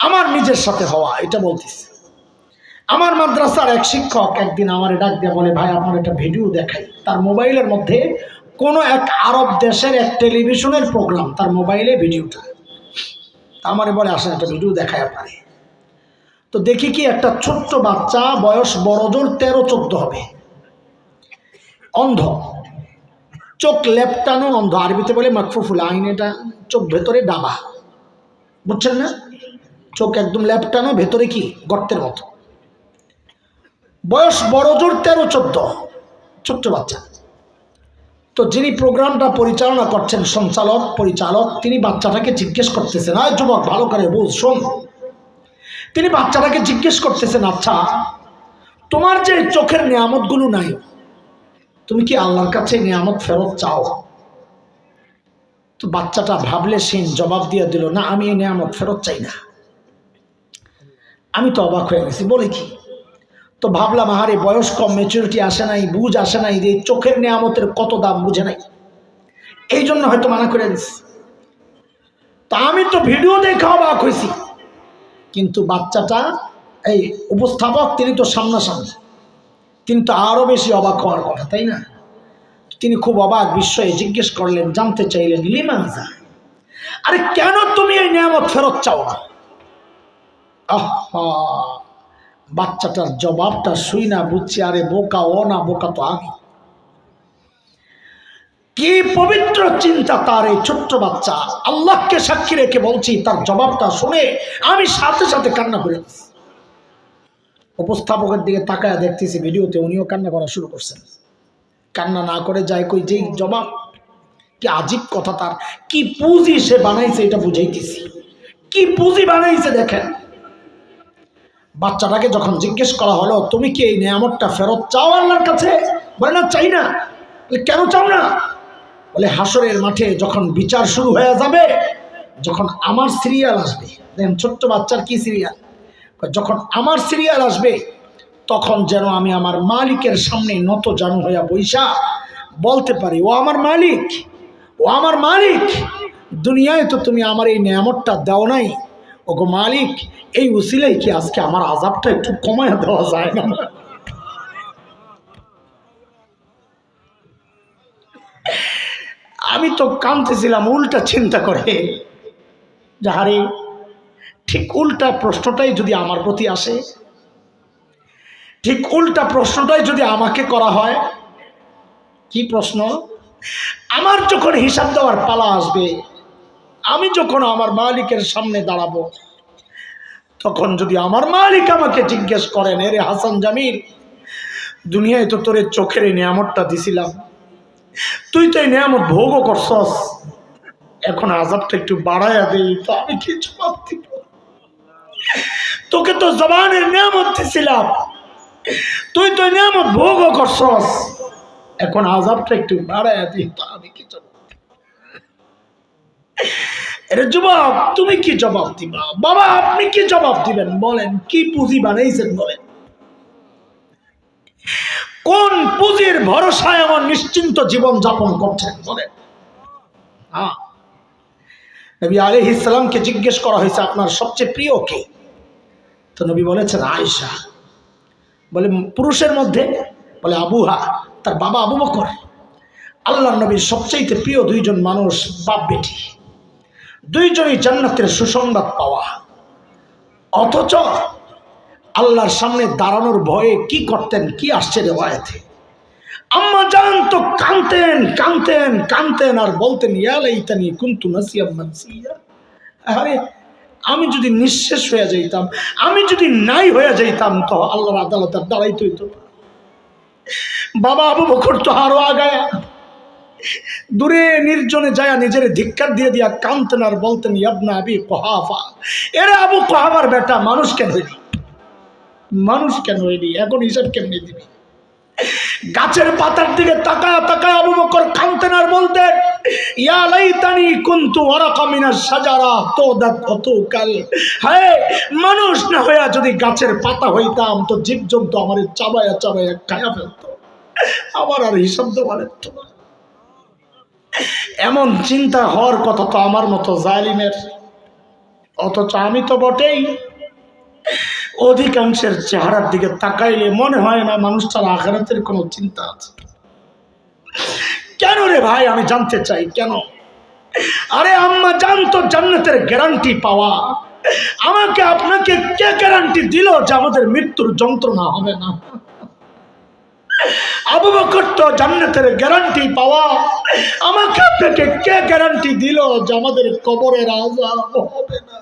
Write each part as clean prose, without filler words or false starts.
আমার নিজের সাথে হওয়া, এটা বলতেছি। আমার মাদ্রাসার এক শিক্ষক একদিন আমার ডাক দিয়ে বলে, ভাই আপনার একটা ভিডিও দেখাই। তার মোবাইলের মধ্যে কোনো এক আরব দেশের এক টেলিভিশনের প্রোগ্রাম, তার মোবাইলে ভিডিওটা। আমারে বলে, আসেন একটা ভিডিও দেখায় আপনারে। তো দেখি কি, একটা ছোট্ট বাচ্চা, বয়স বড়জোর 13-14 হবে, অন্ধ, চোখ লেপটানো অন্ধ, আরবিতে বলে মাকফুফুল আইন, এটা চোখ ভেতরে ডাবা, বুঝছেন না? চোখ একদম লেপটানো, ভেতরে কি গর্তের মতো, বয়স বড়জোর 13-14, ছোট্ট বাচ্চা। তো যিনি প্রোগ্রামটা পরিচালনা করছেন, সঞ্চালক পরিচালক, তিনি বাচ্চাটাকে জিজ্ঞেস করতেছেন, আয় যুবক ভালো করে বুঝ, শোন। তিনি বাচ্চাটাকে জিজ্ঞেস করতেছেন, আচ্ছা তোমার যে চোখের নিয়ামতগুলো নাই, তুমি কি আল্লাহর কাছে নিয়ামত ফেরত চাও? তো বাচ্চাটা ভাবলে সেন জবাব দিয়ে দিল, না আমি এই নিয়ামত ফেরত চাই না। আমি তো অবাক হয়ে গেছি, বলে কি? তো ভাবলাম, আহারে বয়স কম, ম্যাচুরিটি আসে নাই, বুঝ আসে নাই, যে চোখের নিয়ামতের কত দাম বুঝে নাই, এই জন্য হয়তো মানা করে দিচ্ছি। তা আমি তো ভিডিও দেখে অবাক হয়েছি, কিন্তু বাচ্চাটা, এই উপস্থাপক, তিনি তো সামনাসামনি, তিনি তো আরো বেশি অবাক হওয়ার কথা, তাই না? তিনি খুব অবাক বিস্ময়ে জিজ্ঞেস করলেন, জানতে চাইলেন, লিমাযা, আরে কেন তুমি এই নিয়ামত ফেরত চাও না? আহা, বাচ্চাটার জবাবটা শুই না বুঝছি, আরে বোকা ও না, বোকা তো আমি। কি পবিত্র চিন্তা তার, এই ছোট্ট বাচ্চা, আল্লাহকে সাক্ষী রেখে বলছি, তার জবাবটা শুনে আমি সাথে সাথে কান্না করে দিচ্ছি। উপস্থাপকের দিকে তাকায় দেখতেছি ভিডিওতে, উনিও কান্না করা শুরু করছেন। কান্না না করে যায় কই, যেই জবাব, কি আজীব কথা, তার কি পুঁজি সে বানাইছে, এটা বুঝাইতেছি, কি পুঁজি বানাইছে দেখেন। বাচ্চাটাকে যখন জিজ্ঞেস করা হলো, তুমি কি এই নিয়ামতটা ফেরত চাও আল্লাহর কাছে? বলে, না চাই না। কেন চাও না? বলে, হাসরের মাঠে যখন বিচার শুরু হয়ে যাবে, যখন আমার সিরিয়াল আসবে, দেখেন ছোট্ট বাচ্চার কি সিরিয়াল, যখন আমার সিরিয়াল আসবে, তখন যেন আমি আমার মালিকের সামনে নত জানু হইয়া বইসা বলতে পারি, ও আমার মালিক, ও আমার মালিক, দুনিয়ায় তো তুমি আমার এই নিয়ামতটা দাও নাই, ওগো মালিক, এই উসিলাই কি আজকে আমার আযাবটা একটু কমায় দেওয়া যায় না? আমি তো কাঁদতেছিলাম উল্টা চিন্তা করে, যাহারে ঠিক উল্টা প্রশ্নটাই যদি আমার প্রতি আসে, ঠিক উল্টা প্রশ্নটাই যদি আমাকে করা হয়। কি প্রশ্ন? আমার যখন হিসাব দেওয়ার পালা আসবে, আমি যখন আমার মালিকের সামনে দাঁড়াবো, তখন যদি আমার মালিক আমাকে জিজ্ঞেস করেন, এরে হাসান জামিল, দুনিয়ায় তো তোর চোখের এই নিয়ামতটা দিছিলাম, তুই তো এই নিয়ামত ভোগও করছস, এখন আযাবটা একটু বাড়াইয়া দেই, তো আমি কি জবাব দিব? তোকে তো জবানের নিয়ামত দিছিলাম, তুই তো নিয়ামত ভোগও করছস, এখন আযাবটা একটু বাড়াইয়া দিই, তো আমি কি জবাব দিব? এর যুবক, তুমি কি জবাব দিবা? বাবা আপনি কি জবাব দিবেন বলেন? কি পুঁজি বানাইছেন বলেন? কোন পুঁজির ভরসায় আমার নিশ্চিন্ত জীবন যাপন করছেন বলেন? হ্যাঁ, নবী আলাইহিস সালামকে জিজ্ঞেস করা হয়েছে, আপনার সবচেয়ে প্রিয় কে? তো নবী বলেছেন আয়েশা। বলে পুরুষের মধ্যে? বলে আবুহা, তার বাবা আবু বকর। আল্লাহর নবীর সবচেয়ে প্রিয় দুইজন মানুষ, বাপ বেটি, দুইজনই জান্নাতের সুসংবাদ পাওয়া, অথচ আল্লাহর সামনে দাঁড়ানোর ভয়ে কি করতেন? কি আসছে রিওয়ায়াতে, আম্মা জান তো কাঁদতেন কাঁদতেন কাঁদতেন আর বলতেন, ইয়া লাইতানি কুনতু নাসিয়াম মানসিয়া, আরে আমি যদি নিঃশেষ হয়ে যাইতাম, আমি যদি নাই হয়ে যাইতাম, তো আল্লাহর আদালতে দাঁড়াইতে হইতো। বাবা আবু বকর তো আরো আগায়া দূরে নির্জনে যায় নিজের ধিক্কার দিয়ে দিয়া কাঁদতেন আর বলতেন, ইবনা আবি কুহাফা, এরে আবু কুহাফার বেটা, মানুষ কেন হইলি, মানুষ কেন হইলি, এখন হিসাব কেমনি দিবি? গাছের পাতার দিকে তাকায় তাকায় আবু বকর কাঁদতেন আর বলতেন, ইয়া লাইতানি কুনতু ওয়ারাকা মিনাশ শাজারা তুদাকাল, হায় মানুষ না হইয়া যদি গাছের পাতা হইতাম, তো জীবজন্তু আমারে চাবায়া চাবায়া খায়া ফেলতো, আমার আর হিসাব দেওয়ার তো না। এমন চিন্তা হওয়ার কথা তো আমার মতো জালিমের, অথচ আমি তো বটেই। অধিকাংশের চেহারার দিকে তাকাইলে মনে হয় না মানুষটার আখিরাতের কোনো চিন্তা আছে। কেন রে ভাই, আমি জানতে চাই কেন? আরে আম্মা জানতো জান্নাতের গ্যারান্টি পাওয়া, আমাকে আপনাকে কে গ্যারান্টি দিল যে আমাদের মৃত্যুর যন্ত্রণা হবে না? আবু বকর তো জান্নাতের গ্যারান্টি পাওয়া, আমাকে আপনাকে কে গ্যারান্টি দিল যে আমাদের কবরের আযাব হবে না?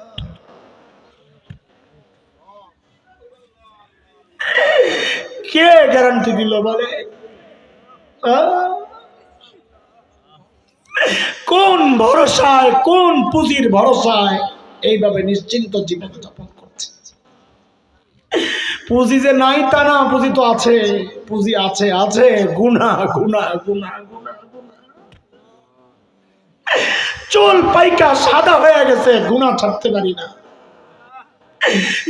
কে গ্যারান্টি দিল বলে? কোন ভরসায়, কোন পুঁজির ভরসায় এইভাবে নিশ্চিন্ত জীবন যাপন করছে? পুঁজি যে নাই তা না, পুঁজি তো আছে, পুঁজি আছে, আছে গুনাহ গুনাহ গুনাহ গুনাহ। চুল পাইকা সাদা হয়ে গেছে, গুনাহ ছাড়তে পারি না।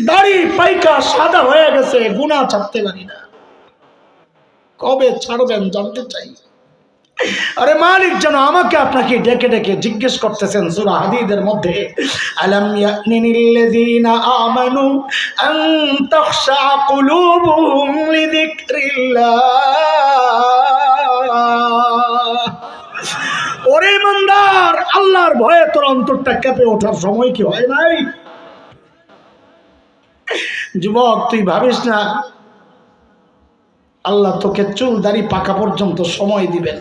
দাড়ি পাইকা সাদা হয়ে গেছে, গুনাহ ছাড়তে পারি না। কবে ছাড়বেন জানতে চাই। আরে মালিক যেন আমাকে আপনাকে ডেকে ডেকে জিজ্ঞেস করতেছেন সূরা হাদীদের মধ্যে, আলাম ইয়ানিল্লাযীনা আমানু আন তাখশা কুলুবুহুম লিযিকরিল্লাহ। ওরে ইমানদার, আল্লাহর ভয়ে তোর অন্তরটা কেঁপে ওঠার সময় কি হয় নাই? যুবক, তুই ভাবিস না আল্লাহ তোকে চুল দাড়ি পাকা পর্যন্ত সময় দিবেন?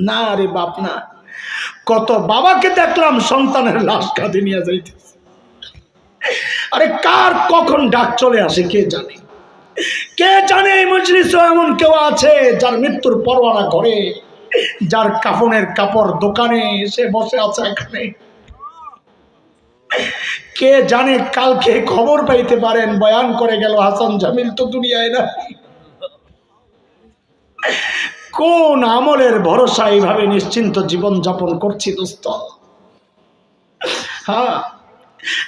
না রে বাপ না। কত বাবাকে দেখলাম সন্তানের লাশ কাঁধে নিয়ে যাইতেছে। আরে কার কখন ডাক চলে আসে কে জানে? কে জানে এই মজলিসে এমন কেউ আছে যার মৃত্যুর পরোয়া করে, যার কাফনের কাপড় দোকানে এসে বসে আছে এখানে। কে জানে কালকে খবর পাইতে পারেন বয়ান করে গেল হাসান জামিল তো দুনিয়ায় নাই। কোন আমলের ভরসা এইভাবে নিশ্চিন্ত জীবন যাপন করছি দোস্ত? হ্যাঁ,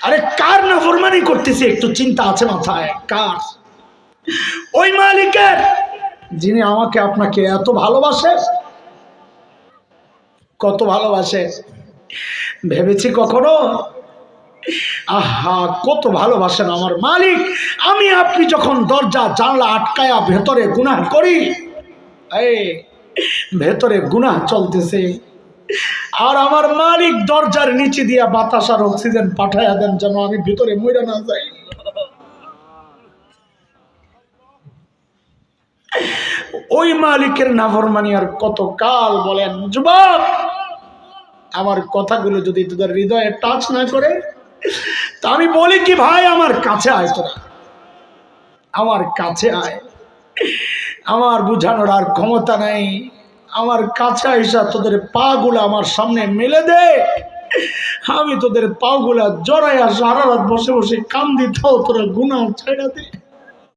আরে কার নাফরমানি করতেছি একটু চিন্তা আছে মাথায়? কার? ওই মালিকের যিনি আমাকে আপনাকে এত ভালোবাসে। কত ভালোবাসে ভেবেছি কখনো? আহা, কত ভালোবাসেন আমার মালিক। আমি আপনি যখন দরজা জানলা আটকায়া ভেতরে গুনাহ করি, এই ভেতরে গুনাহ চলতেছে, আর আমার মালিক দরজার নিচে দিয়া বাতাস আর অক্সিজেন পাঠাইয়া দেন যেন আমি ভিতরে মইরা না যাই। ওই মালিকের নাফরমানি আর কত কাল বলেন? যুবক, আমার কথাগুলো যদি তোদের হৃদয়ে টাচ না করে, তা আমি বলি কি ভাই, আমার কাছে আয়, তোরা আমার কাছে আয়। আমার বুঝানোর আর ক্ষমতা নাই। আমার কাছে আইসা তোদের পা গুলা আমার সামনে মেলে দে, আমি তোদের পা গুলা জড়াইয়া সারা রাত বসে বসে কান্দি, তোরা গুনাহ ছেড়ে দে।